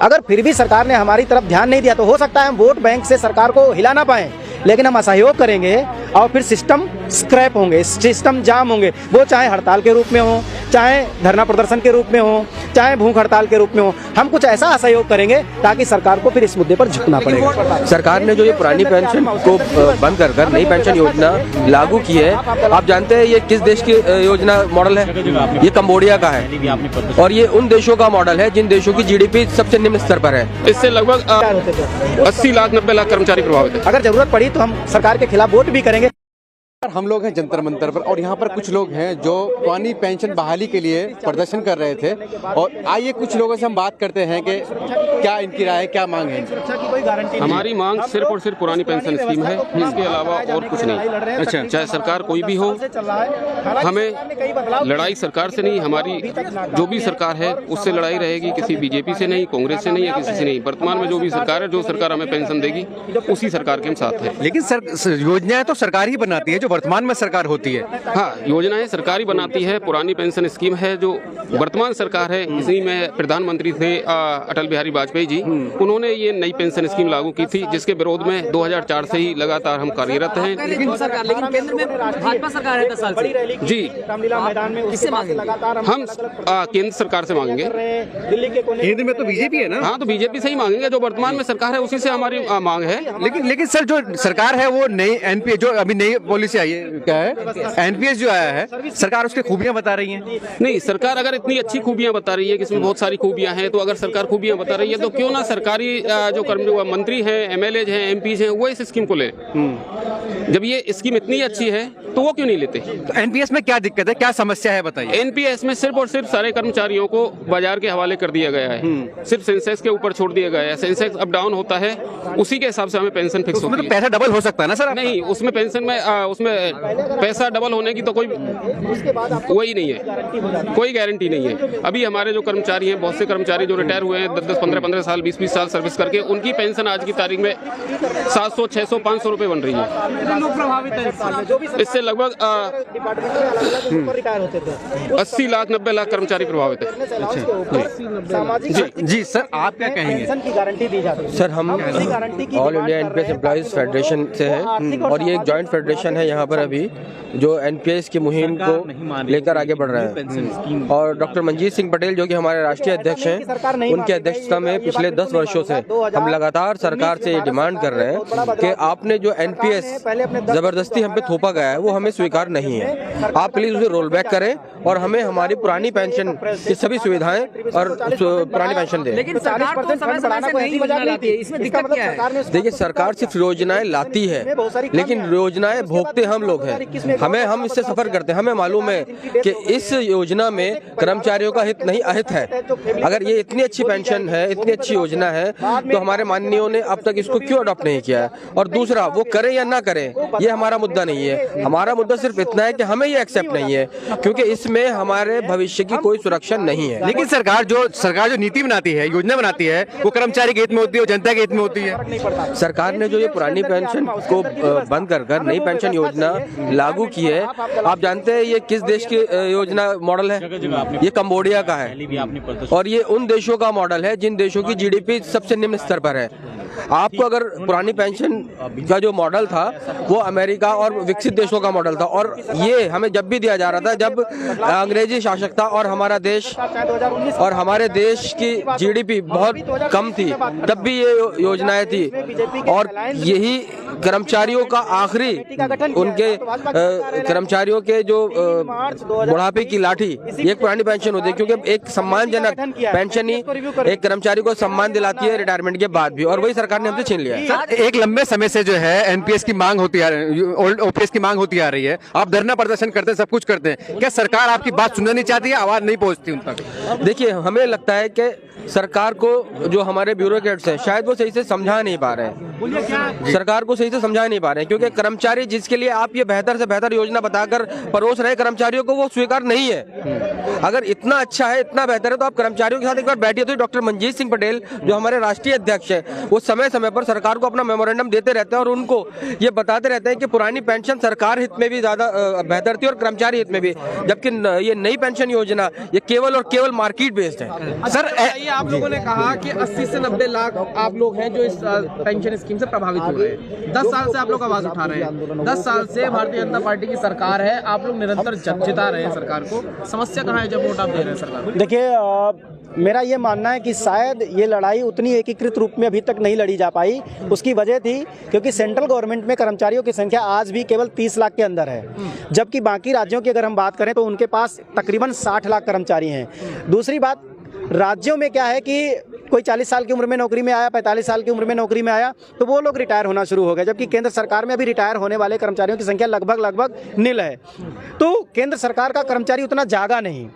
अगर फिर भी सरकार ने हमारी तरफ ध्यान नहीं दिया तो हो सकता है हम वोट बैंक से सरकार को हिला ना पाएं, लेकिन हम असहयोग करेंगे और फिर सिस्टम स्क्रैप होंगे, सिस्टम जाम होंगे। वो चाहे हड़ताल के रूप में हो, चाहे धरना प्रदर्शन के रूप में हो, चाहे भूख हड़ताल के रूप में हो, हम कुछ ऐसा असहयोग करेंगे ताकि सरकार को फिर इस मुद्दे पर झुकना पड़ेगा। सरकार ने जो ये पुरानी पेंशन को बंद कर नई पेंशन योजना लागू की है, आप जानते हैं ये किस देश की योजना मॉडल है? ये कंबोडिया का है और ये उन देशों का मॉडल है जिन देशों की जीडीपी सबसे निम्न स्तर पर है। इससे लगभग 80 लाख 90 लाख कर्मचारी प्रभावित है। अगर जरूरत पड़ी तो हम सरकार के खिलाफ वोट भी करेंगे। हम लोग हैं जंतर मंतर पर और यहाँ पर कुछ लोग हैं जो पुरानी पेंशन बहाली के लिए प्रदर्शन कर रहे थे और आइए कुछ लोगों से हम बात करते हैं कि क्या इनकी राय है, क्या मांग है। हमारी मांग सिर्फ और सिर्फ पुरानी पेंशन स्कीम है, इसके अलावा और कुछ नहीं। अच्छा, चाहे सरकार कोई भी हो, हमें लड़ाई सरकार से नहीं, हमारी जो भी सरकार है उससे लड़ाई रहेगी, किसी बीजेपी से नहीं, कांग्रेस से नहीं या किसी से नहीं। वर्तमान में जो भी सरकार है, जो सरकार हमें पेंशन देगी उसी सरकार के हम साथ हैं। लेकिन योजनाएं तो सरकार ही बनाती है जो वर्तमान में सरकार होती है। हाँ, योजनाएं सरकार ही बनाती है। पुरानी पेंशन स्कीम है जो वर्तमान सरकार है, इसी में प्रधानमंत्री थे अटल बिहारी वाजपेयी जी, उन्होंने ये नई पेंशन स्कीम लागू की थी, जिसके विरोध में 2004 से ही लगातार हम कार्यरत हैं। लेकिन केंद्र में भाजपा सरकार है 10 साल से। जी, किससे मांगेंगे? हम केंद्र सरकार से मांगेंगे। केंद्र में तो बीजेपी है ना? हाँ, तो बीजेपी से ही मांगेंगे। जो वर्तमान में सरकार है उसी से हमारी मांग है। लेकिन सर जो सरकार है वो नई एनपीएस जो अभी नई पॉलिसी आई है, क्या है एनपीएस जो आया है, सरकार उसकी खूबियां बता रही है। नहीं, सरकार अगर इतनी अच्छी खूबियां बता रही है कि इसमें बहुत सारी खूबियां हैं, तो अगर सरकार खूबियां बता रही है तो क्यों ना सरकारी जो मंत्री हैं, एमएलए हैं, एमपी हैं, वो इस स्कीम को ले। जब ये स्कीम इतनी अच्छी है तो वो क्यों नहीं लेते? तो एनपीएस में क्या दिक्कत है, क्या समस्या है बताइए। एनपीएस में सिर्फ और सिर्फ सारे कर्मचारियों को बाजार के हवाले कर दिया गया है, सिर्फ सेंसेक्स के ऊपर छोड़ दिया गया है। सेंसेक्स अप डाउन होता है, उसी के हिसाब से हमें पेंशन फिक्स होती है। तो पैसा डबल हो सकता है ना सर? नहीं, उसमें पेंशन में उसमें पैसा डबल होने की तो कोई वही नहीं है, कोई गारंटी नहीं है। अभी हमारे जो कर्मचारी हैं, बहुत से कर्मचारी जो रिटायर हुए हैं 10-10, 15-15 साल, 20-20 साल सर्विस करके, उनकी पेंशन आज की तारीख में 700, 600, 500 रुपए बन रही है। इससे लगभग 80 लाख 90 लाख कर्मचारी प्रभावित है। जी सर, आप क्या कहेंगे? गारंटी दी जाती है सर, हम all India NPS employees federation से हैं और ये एक जॉइंट फेडरेशन है यहाँ पर अभी जो एनपीएस की मुहिम को लेकर आगे बढ़ रहा है। और डॉक्टर मंजीत सिंह पटेल जो कि हमारे राष्ट्रीय अध्यक्ष हैं, उनकी अध्यक्षता में पिछले 10 वर्षों से हम लगातार सरकार से ये डिमांड कर रहे हैं कि आपने जो एनपीएस जबरदस्ती हम पे थोपा गया है वो हमें स्वीकार नहीं है। आप प्लीज उसे रोल बैक करें और हमें हमारी पुरानी पेंशन की सभी सुविधाएं और पुरानी पेंशन दें। लेकिन सरकार तो समय समय से नई योजना लाती है, इसमें दिक्कत क्या है? देखिए, सरकार सिर्फ योजनाएं लाती है, लेकिन योजनाएं भोगते हम लोग हैं। हम इससे सफर करते हैं। हमें मालूम है कि इस योजना में कर्मचारियों का हित नहीं अहित है। अगर ये इतनी अच्छी पेंशन है, इतनी अच्छी योजना है, तो हमारे माननीयों ने अब तक इसको क्यों अडॉप्ट नहीं किया है? और दूसरा, वो करें या ना करें ये हमारा मुद्दा नहीं है। हमारा मुद्दा सिर्फ इतना है कि हमें ये एक्सेप्ट नहीं है, क्योंकि इसमें हमारे भविष्य की कोई सुरक्षा नहीं है। लेकिन सरकार जो नीति बनाती है, योजना बनाती है, वो कर्मचारी के हित में होती है, जनता के हित में होती है। सरकार ने जो ये पुरानी पेंशन को बंद कर नई पेंशन योजना लागू की है, आप जानते हैं ये किस देश की योजना मॉडल है? ये कंबोडिया का है और ये उन देशों का मॉडल है जिन देशों की जीडीपी सबसे निम्न स्तर पर है। आपको अगर पुरानी पेंशन का जो मॉडल था वो अमेरिका और विकसित देशों का मॉडल था, और ये हमें जब भी दिया जा रहा था जब अंग्रेजी शासक था और हमारे देश की जीडीपी बहुत कम थी, तब भी ये योजनाएं थी। और यही कर्मचारियों का आखिरी, उनके कर्मचारियों के जो बुढ़ापे की लाठी एक पुरानी पेंशन होती है, क्योंकि एक सम्मानजनक पेंशन ही एक कर्मचारी को सम्मान दिलाती है रिटायरमेंट के बाद भी, और वही सरकार ने हमसे छीन लिया है। सर, एक लंबे समय से जो है एनपीएस की मांग होती आ रही है, ओपीएस की मांग होती आ रही है। आप धरना प्रदर्शन करते हैं, सब कुछ करते हैं, क्या सरकार आपकी बात सुनना नहीं चाहती है, आवाज नहीं पहुंचती उन तक? देखिए, हमें लगता है कि सरकार को जो हमारे ब्यूरोक्रेट्स हैं शायद वो सही से समझा नहीं पा रहे हैं, सरकार को सही से समझा नहीं पा रहे हैं, क्योंकि कर्मचारी जिसके लिए आप ये बेहतर से बेहतर योजना बताकर परोस रहे कर्मचारियों को वो स्वीकार नहीं है। अगर इतना अच्छा है, इतना बेहतर है, तो आप कर्मचारियों के साथ एक बार बैठिए। तो डॉक्टर मंजीत सिंह पटेल जो हमारे राष्ट्रीय अध्यक्ष हैं, वो समय समय पर सरकार को अपना मेमोरेंडम देते रहते हैं और उनको ये बताते रहते हैं कि पुरानी पेंशन सरकार हित में भी ज्यादा बेहतर थी और कर्मचारी हित में भी, जबकि ये नई पेंशन योजना ये केवल और केवल मार्केट बेस्ड है। सर, आप लोगों ने कहा कि 80 से 90 लाख आप लोग हैं जो इस पेंशन स्कीम से प्रभावित हो रहे हैं। 10 साल से आप लोग आवाज उठा रहे हैं, 10 साल से भारतीय जनता पार्टी की सरकार है, आप लोग निरंतर जिता रहे हैं सरकार को। समस्या कहाँ है जब वोट आप दे रहे हैं सरकार को? देखिए, मेरा ये मानना है कि शायद ये लड़ाई उतनी एकीकृत रूप में अभी तक नहीं लड़ी जा पाई। उसकी वजह थी क्योंकि सेंट्रल गवर्नमेंट में कर्मचारियों की संख्या आज भी केवल 30 लाख के अंदर है, जबकि बाकी राज्यों की अगर हम बात करें तो उनके पास तकरीबन 60 लाख कर्मचारी हैं। दूसरी बात, राज्यों में क्या है कि कोई 40 साल की उम्र में नौकरी में आया, 45 साल की उम्र में नौकरी में आया तो वो लोग रिटायर होना शुरू हो गए, जबकि केंद्र सरकार में अभी रिटायर होने वाले कर्मचारियों की संख्या लगभग नील है। तो केंद्र सरकार का कर्मचारी उतना जागा नहीं,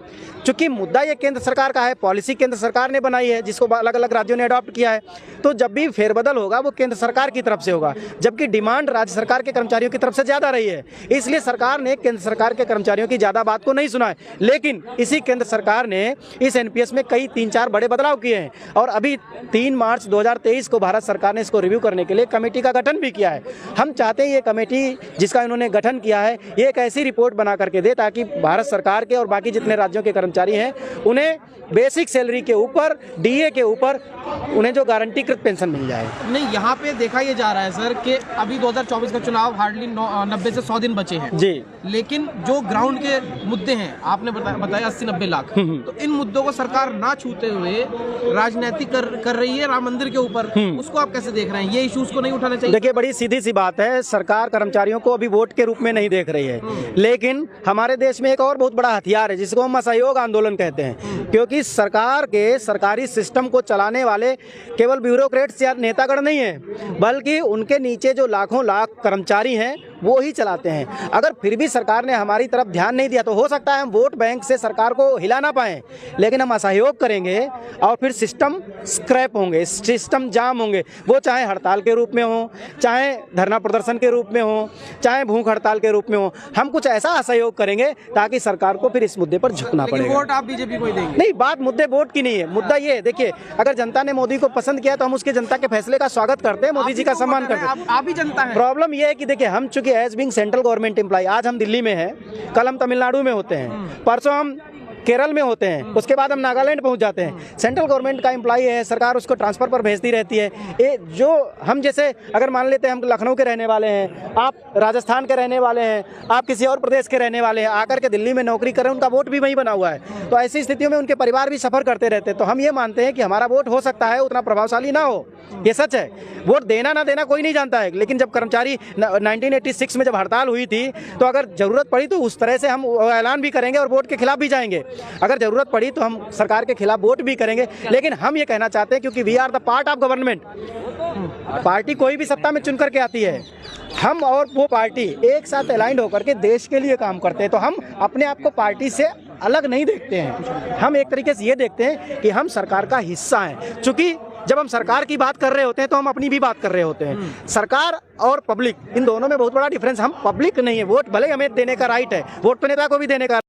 चूंकि मुद्दा ये केंद्र सरकार का है, पॉलिसी केंद्र सरकार ने बनाई है जिसको अलग अलग राज्यों ने अडॉप्ट किया है, तो जब भी फेरबदल होगा वो केंद्र सरकार की तरफ से होगा, जबकि डिमांड राज्य सरकार के कर्मचारियों की तरफ से ज़्यादा रही है। इसलिए सरकार ने केंद्र सरकार के कर्मचारियों की ज़्यादा बात को नहीं सुना है। लेकिन इसी केंद्र सरकार ने इस एनपीएस में कई 3-4 बड़े बदलाव किए हैं और अभी 3 मार्च 2023 को भारत सरकार ने इसको रिव्यू करने के लिए कमेटी का गठन भी किया है। हम चाहते हैं ये कमेटी जिसका इन्होंने गठन किया है ये एक ऐसी रिपोर्ट बना करके दे ताकि भारत सरकार के और बाकी जितने राज्यों के कर्मचारी हैं उन्हें बेसिक सैलरी के ऊपर, डीए के ऊपर उन्हें जो गारंटीकृत पेंशन मिल जाए। नहीं, यहाँ पे देखा ये जा रहा है सर कि अभी 2024 का चुनाव हार्डली 90 से 100 दिन बचे हैं जी, लेकिन जो ग्राउंड के मुद्दे हैं आपने बताया 80-90 लाख, तो इन मुद्दों को सरकार ना छूते हुए राजनीतिक कर रही है राम मंदिर के ऊपर, उसको आप कैसे देख रहे हैं? ये इश्यूज को नहीं उठाना चाहिए? देखिए, बड़ी सीधी सी बात है, सरकार कर्मचारियों को अभी वोट के रूप में नहीं देख रही है, लेकिन हमारे देश में एक और बहुत बड़ा हथियार है जिसको हम असहयोग आंदोलन कहते हैं, क्योंकि सरकार के सरकारी सिस्टम को चलाने वाले केवल ब्यूरोक्रेट्स या नेतागण नहीं है, बल्कि उनके नीचे जो लाखों लाख कर्मचारी हैं वो ही चलाते हैं। अगर फिर भी सरकार ने हमारी तरफ ध्यान नहीं दिया तो हो सकता है हम वोट बैंक से सरकार को हिला ना पाएं, लेकिन हम असहयोग करेंगे और फिर सिस्टम स्क्रैप होंगे, सिस्टम जाम होंगे, वो चाहे हड़ताल के रूप में हो, चाहे धरना प्रदर्शन के रूप में हो, चाहे भूख हड़ताल के रूप में हो। हम कुछ ऐसा असहयोग करेंगे ताकि सरकार को फिर इस मुद्दे पर झुकना पड़ेगा। वोट आप बीजेपी को ही देंगे? नहीं, बात मुद्दे वोट की नहीं है, मुद्दा ये है, देखिए, अगर जनता ने मोदी को पसंद किया तो हम उसके जनता के फैसले का स्वागत करते हैं, मोदी जी का सम्मान करते हैं। आप ही जनता है। प्रॉब्लम ये है कि देखिए, हम चूंकि as being central government employ, आज हम दिल्ली में हैं, कल हम तमिलनाडु में होते हैं, परसों हम केरल में होते हैं, उसके बाद हम नागालैंड पहुंच जाते हैं। सेंट्रल गवर्नमेंट का एम्प्लॉय है, सरकार उसको ट्रांसफर पर भेजती रहती है। ये जो हम जैसे अगर मान लेते हैं हम लखनऊ के रहने वाले हैं, आप राजस्थान के रहने वाले हैं, आप किसी और प्रदेश के रहने वाले हैं, आकर के दिल्ली में नौकरी करें, उनका वोट भी वहीं बना हुआ है, तो ऐसी स्थितियों में उनके परिवार भी सफ़र करते रहते हैं। तो हम ये मानते हैं कि हमारा वोट हो सकता है उतना प्रभावशाली ना हो, ये सच है। वोट देना ना देना कोई नहीं जानता है, लेकिन जब कर्मचारी 1986 में जब हड़ताल हुई थी तो अगर ज़रूरत पड़ी तो उस तरह से हम ऐलान भी करेंगे और वोट के खिलाफ भी जाएंगे। अगर ज़रूरत पड़ी तो हम सरकार के खिलाफ वोट भी करेंगे, लेकिन हम ये कहना चाहते हैं क्योंकि we are the part of government, party कोई भी सत्ता में चुन करके आती है, हम और वो पार्टी एक साथ अलाइंड होकर के देश के लिए काम करते हैं, तो हम अपने आप को पार्टी से अलग नहीं देखते हैं। हम एक तरीके से ये देखते हैं कि हम सरकार का हिस्सा हैं। चूंकि जब हम सरकार की बात कर रहे होते हैं तो हम अपनी भी बात कर रहे होते हैं। सरकार और पब्लिक, इन दोनों में बहुत बड़ा डिफरेंस। हम पब्लिक नहीं है, वोट भले हमें देने का राइट है, वोट तो नेता को भी देने का